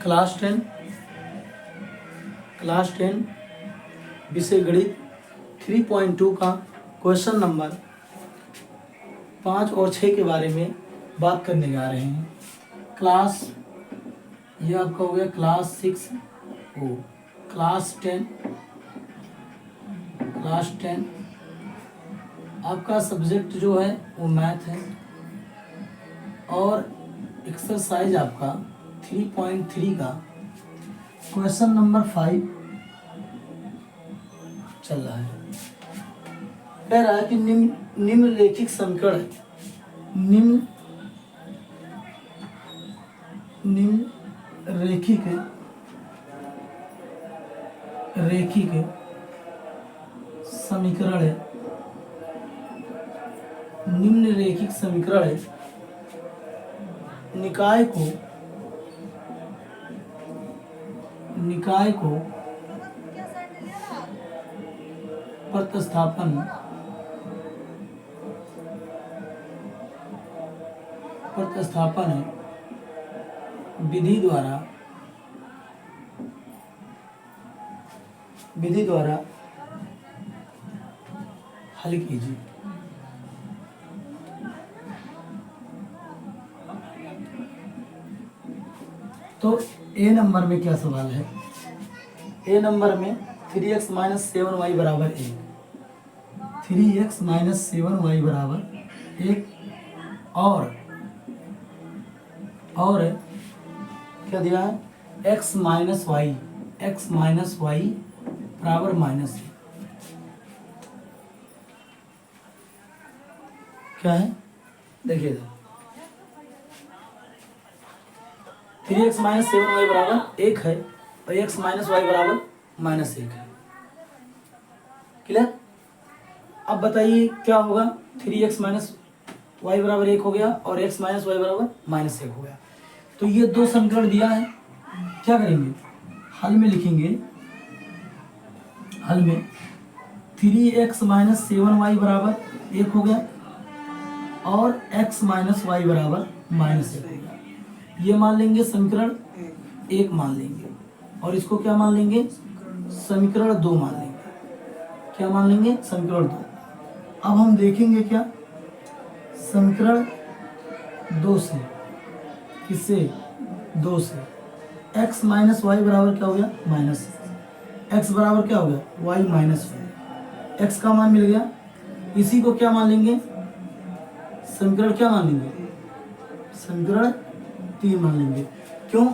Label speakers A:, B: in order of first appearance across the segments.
A: Class 10 विषय गणित 3.2 का क्वेश्चन नंबर 5 और 6 के बारे में बात करने जा रहे हैं। ये आपका हो गया क्लास 6 ओ क्लास 10 आपका सब्जेक्ट जो है वो मैथ है और एक्सरसाइज आपका 3.3 का क्वेश्चन नंबर 5 चल रहा है। कह रहा है कि निम्नलिखित समीकरण रैखिक समीकरण है निकाय को प्रतिस्थापन विधि द्वारा हल कीजिए। तो ए नंबर में क्या सवाल है? ए नंबर में 3x - 7y बराबर 1, 3x - 7y बराबर 1 और क्या दिया है? x - y बराबर माइनस क्या है? देखिए 3x - 7y बराबर 1 है और x - y बराबर -1 है। क्लियर? अब बताइए क्या होगा? 3x - y बराबर 1 हो गया और x - y बराबर -1 हो गया। तो ये दो समीकरण दिया है, क्या करेंगे? हल में लिखेंगे। हल में 3x - 7y बराबर 1 हो गया और x - y बराबर -1 हो गया। ये मान लेंगे समीकरण 1 मान लेंगे और इसको क्या मान लेंगे? समीकरण 2 मान लेंगे। क्या मान लेंगे? समीकरण 2। अब हम देखेंगे क्या समीकरण 2 से, किससे? 2 से x - y बराबर क्या हो गया? माइनस। x बराबर क्या हो गया? y - x का मान मिल गया। इसी को क्या मान लेंगे? समीकरण क्या मान लेंगे? समीकरण 3 मान लेंगे। क्यों?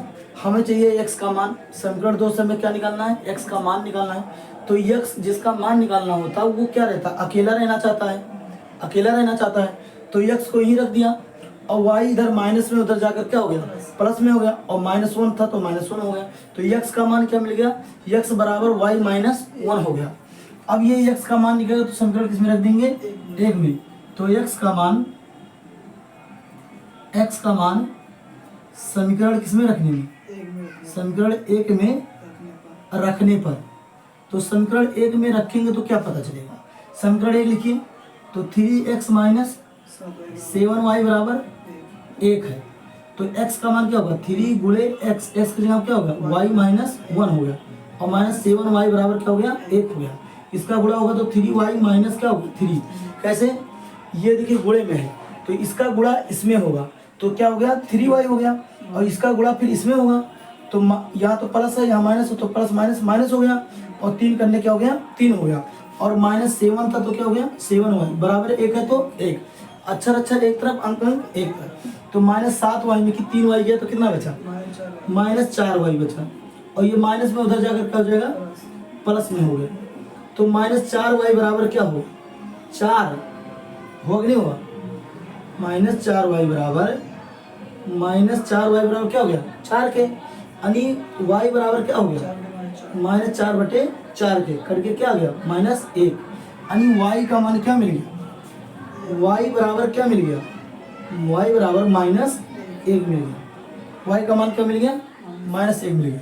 A: हमें चाहिए x का मान। समीकरण 2 से हमें क्या निकालना है? x का मान निकालना है। तो x जिसका मान निकालना होता है वो क्या रहता है? अकेला रहना चाहता है। तो x को यहीं रख दिया और y इधर माइनस में, उधर जाकर क्या हो गया? प्लस में हो गया और -1 था तो -1 हो गया। तो x का मान क्या मिल गया? x बराबर y - 1 हो गया। अब ये x का मान निकलेगा तो समीकरण किस में रख देंगे? 1 में। तो x का मान समीकरण किस में रखने में? समीकरण 1 में रखने पर। तो समीकरण 1 में रखेंगे तो क्या पता चलेगा? समीकरण 1 लिखिए तो 3x - 7y बराबर 1 है। तो x का मान क्या होगा? 3 गुणे x की जगह क्या होगा? y - 1 हो गया और -7y बराबर क्या हो गया? 1 हो गया। इसका गुणा होगा तो 3y क्या होगा? 3। कैसे? ये देखिए गुणे में है तो इसका गुणा इसमें होगा तो क्या हो गया? 3y हो गया और इसका गुणा फिर इसमें होगा तो यहाँ तो प्लस है, यहाँ माइनस हो तो प्लस माइनस हो गया और 3 करने क्या हो गया? 3 हो गया और -7 था तो क्या हो गया? 7y बराबर 1 है तो 1 अक्षर एक तरफ, अंक एक तरफ। तो -7y में कि 3y गया तो कितना बचा? -4y बचा और ये माइनस में उधर जाकर क्या हो जाएगा? प्लस में हो गया। तो -4y बराबर क्या हो? 4 होगा नहीं होगा? -4y बराबर क्या हो गया? 4 के। यानी y बराबर क्या हो गया? -4/4 के करके क्या आ गया? -1। यानी y का मान क्या मिल गया? y बराबर क्या मिल गया? y बराबर -1 मिल गया। y का मान क्या मिल गया? -1 मिल गया।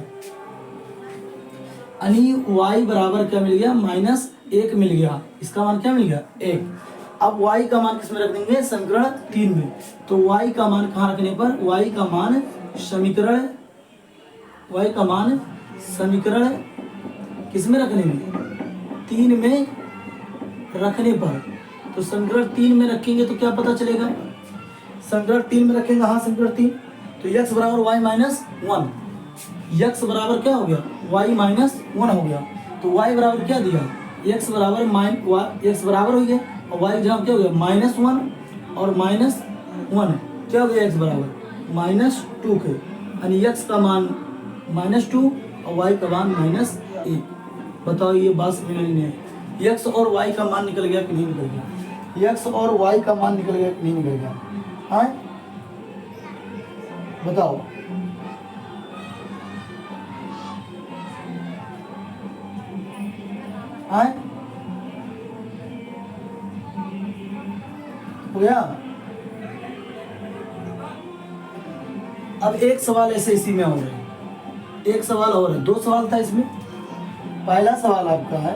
A: यानी y बराबर क्या मिल गया? -1 मिल गया। इसका मान क्या मिल गया? 1। अब y का मान किसमें रख देंगे? समीकरण 3 में। तो y का मान कहाँ रखने पर? y का मान समीकरण y का मान समीकरण किस में रखने में, 3 में रखने पर। तो समीकरण 3 में रखेंगे तो क्या पता चलेगा, समीकरण 3 में रखेंगे, हाँ समीकरण 3, तो x बराबर y माइनस 1, x बराबर क्या हो गया, y माइनस 1 हो गया। तो y बराबर क्या दिया, x बराबर x बराबर हो गया और y जहाँ क्या हो गया -1 और -1, क्या हो गया x बराबर -2 के, यानी x का मान -2 और y का मान -1। बताओ ये बात समझ में नहीं है, x और y का मान निकल गया कि नहीं निकल गया, x और y का मान निकल गया कि नहीं निकल गया, हाँ बताओ। हाँ हो गया। अब एक सवाल ऐसे इसी में और है, एक सवाल और है, 2 सवाल था इसमें। पहला सवाल आपका है,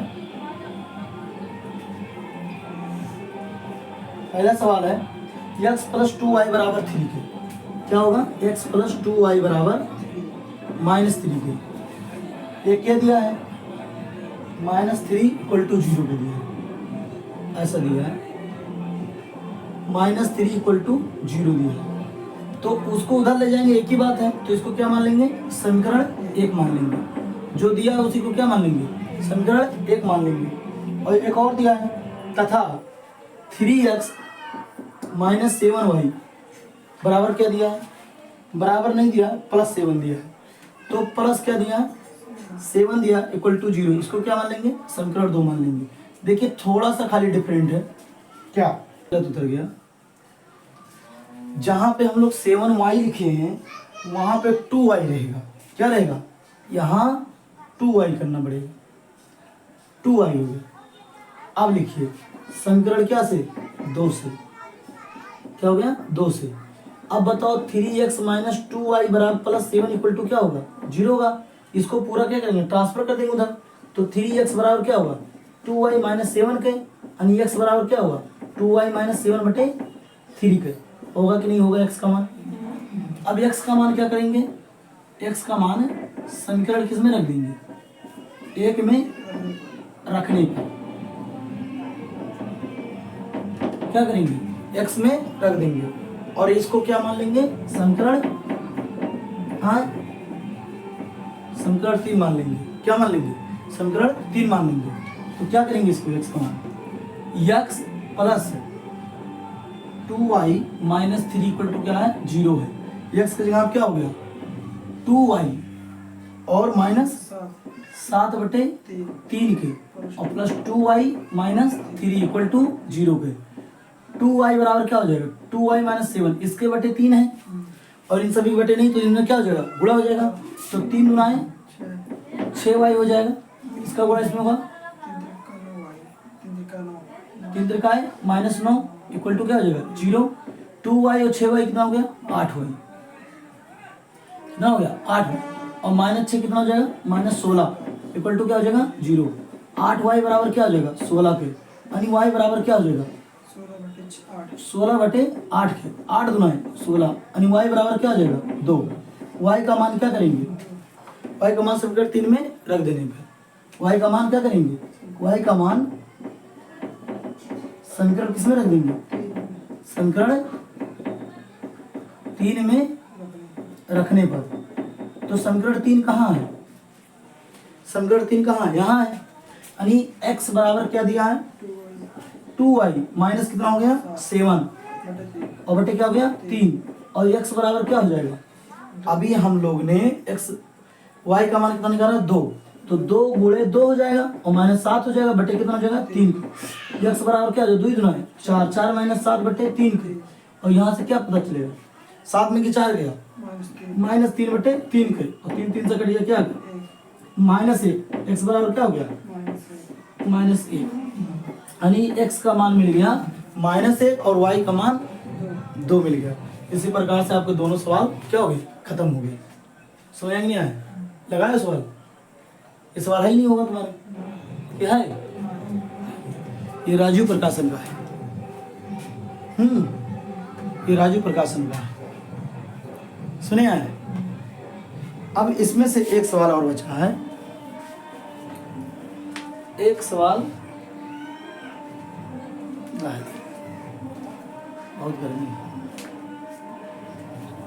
A: पहला सवाल है x प्लस 2y बराबर 3 के, क्या होगा, x प्लस 2y बराबर -3 के। ये क्या दिया है, -3 इक्वल टू 0 को दिया है, ऐसा दिया है, -3 इक्वल टू 0 दिया है। तो उसको उधर ले जाएंगे, एक ही बात है, तो इसको क्या मान लेंगे, समीकरण 1 मान लेंगे, जो दिया है उसी को क्या मान लेंगे, समीकरण 1 मान लेंगे। और एक और दिया है, तथा 3x माइनस 7y बराबर क्या दिया है, बराबर नहीं दिया, +7 दिया है। तो प्लस क्या दिया, 7 दिया इक्वल टू 0, इसको क्या मान लेंगे, समीकरण 2 मान लेंगे। देखिए थोड़ा सा खाली डिफरेंट है, क्या गलत उतर गया, जहां पे हम लोग 7y लिखे हैं वहां पे 2y रहेगा, क्या रहेगा, यहाँ 2y करना पड़ेगा, 2y हो गया। अब लिखिए समीकरण क्या से, 2 से, क्या हो गया, 2 से। अब बताओ 3x माइनस 2y बराबर +7 इक्वल टू क्या होगा, 0 होगा। इसको पूरा क्या करेंगे, ट्रांसफर कर देंगे उधर, तो 3x बराबर क्या होगा, 2y माइनस 7 के, यानी x बराबर क्या होगा, 2y माइनस 7 बटे 3 के, होगा कि नहीं होगा x का मान। अब x का मान क्या करेंगे, x का मान समीकरण किस में रख देंगे, 1 में रखने पर क्या करेंगे, x में रख देंगे और इसको क्या मान लेंगे, समीकरण, हाँ समीकरण 3 मान लेंगे, क्या मान लेंगे, समीकरण 3 मान लेंगे। तो क्या करेंगे इसको, x का मान x plus 2y minus 3 equal to क्या है, 0 है। x की जगह क्या हो गया, 2y और माइनस 7 बटे 3 के और plus 2y minus 3 equal to 0 के। 2y बराबर क्या हो जाएगा, 2y माइनस 7, इसके बटे 3 है और इन सभी बटे नहीं, तो इनमें क्या हो जाएगा, गुणा हो जाएगा। तो 3 गुना है 6y हो जाएगा, इसका गुणा इसमें होगा 3 त्रिकाय -9 इक्वल टू क्या हो जाएगा, 0। 2y और 6y कितना हो गया, 8y, कितना हो गया, 8। और -6 कितना हो जाएगा, -16 इक्वल टू क्या हो जाएगा, 0। 8y बराबर क्या हो जाएगा, 16 के, यानी y बराबर क्या हो जाएगा, 16 बटे 8 के, 8 गुना है 16, यानी y बराबर क्या हो जाएगा, 2। y का मान क्या करेंगे, y का मान समीकरण 3 में रख देने पे y का मान क्या करेंगे, y का मान समीकरण किस में रख देंगे, समीकरण 3 में रखने पर। तो समीकरण 3 कहाँ है, समीकरण 3 कहाँ है, यहाँ है, यानी x बराबर क्या दिया है, 2y माइनस कितना हो गया, 7 और बटे क्या हो गया, 3 और x बराबर क्या हो जाएगा। अभी हम लोग ने y का मान कितना निकाला, 2, तो 2 गुणे 2 हो जाएगा और -7 हो जाएगा, बटे कितना हो जाएगा, 3। x बराबर क्या हो जाएगा, 2 गुना है 4, 4 माइनस 7 बटे 3 के, और यहाँ से क्या पता चलेगा, 7 में कि 4 गया, -3 बटे 3 के, और 3 3 से कट गया क्या, -1, x बराबर क्या हो गया, -1, यानी x का मान मिल गया -1 और y का मान 2 मिल गया। इसी प्रकार से आपके दोनों सवाल क्या हो गए, खत्म हो गए। समझ नहीं आया, लगाया सवाल, ये सवाल ही नहीं होगा तुम्हारा, क्या है, ये राजू प्रकाशन का है, ये राजू प्रकाशन का है, सुने आए। अब इसमें से एक सवाल और बचा है, एक सवाल बहुत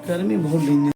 A: गर्मी बहुत दिन